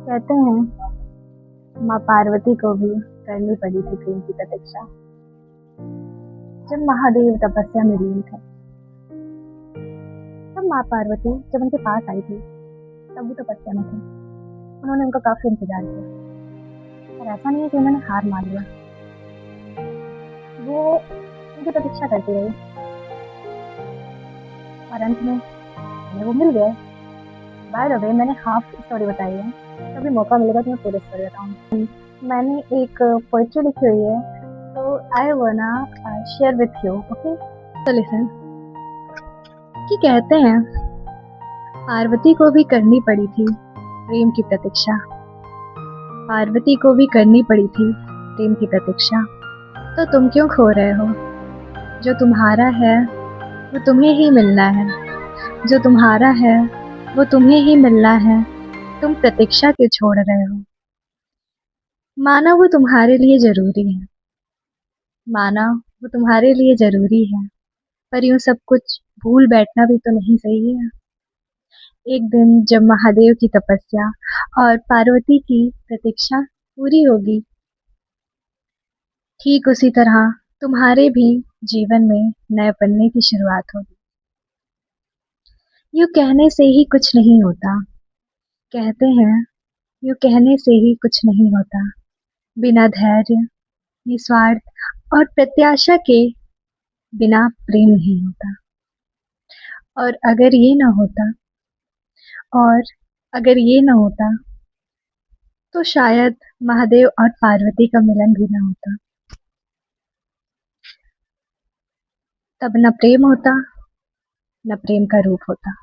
कहते हैं माँ पार्वती को भी करनी पड़ी थी प्रेम की प्रतीक्षा। जब महादेव तपस्या में लीन थे, तब माँ पार्वती जब उनके पास आई थी, तब वो तपस्या में थे। उन्होंने उनका काफी इंतजार किया, पर ऐसा नहीं है कि उन्होंने हार मान लिया। वो उनकी प्रतीक्षा करती रही और अंत में उन्हें वो मिल गए। बाय द वे, मैंने हाफ स्टोरी बताई है, कभी मौका मिलेगा तो मैं पूरी स्टोरी बताऊंगी। मैंने एक पोइट्री लिखी हुई है, तो आई वाना शेयर विथ यू। ओके, तो लिसन। कि कहते हैं पार्वती को भी करनी पड़ी थी प्रेम की प्रतीक्षा। पार्वती को भी करनी पड़ी थी प्रेम की प्रतीक्षा। तो तुम क्यों खो रहे हो? जो तुम्हारा है वो तुम्हें ही मिलना है। जो तुम्हारा है वो तुम्हें ही मिलना है। तुम प्रतीक्षा क्यों छोड़ रहे हो? माना वो तुम्हारे लिए जरूरी है। माना वो तुम्हारे लिए जरूरी है, पर यूं सब कुछ भूल बैठना भी तो नहीं सही है। एक दिन जब महादेव की तपस्या और पार्वती की प्रतीक्षा पूरी होगी, ठीक उसी तरह तुम्हारे भी जीवन में नए पन्ने की शुरुआत होगी। यूं कहने से ही कुछ नहीं होता। कहते हैं यूं कहने से ही कुछ नहीं होता। बिना धैर्य, निस्वार्थ और प्रत्याशा के बिना प्रेम नहीं होता। और अगर ये ना होता और अगर ये ना होता तो शायद महादेव और पार्वती का मिलन भी ना होता। तब न प्रेम होता, न प्रेम का रूप होता।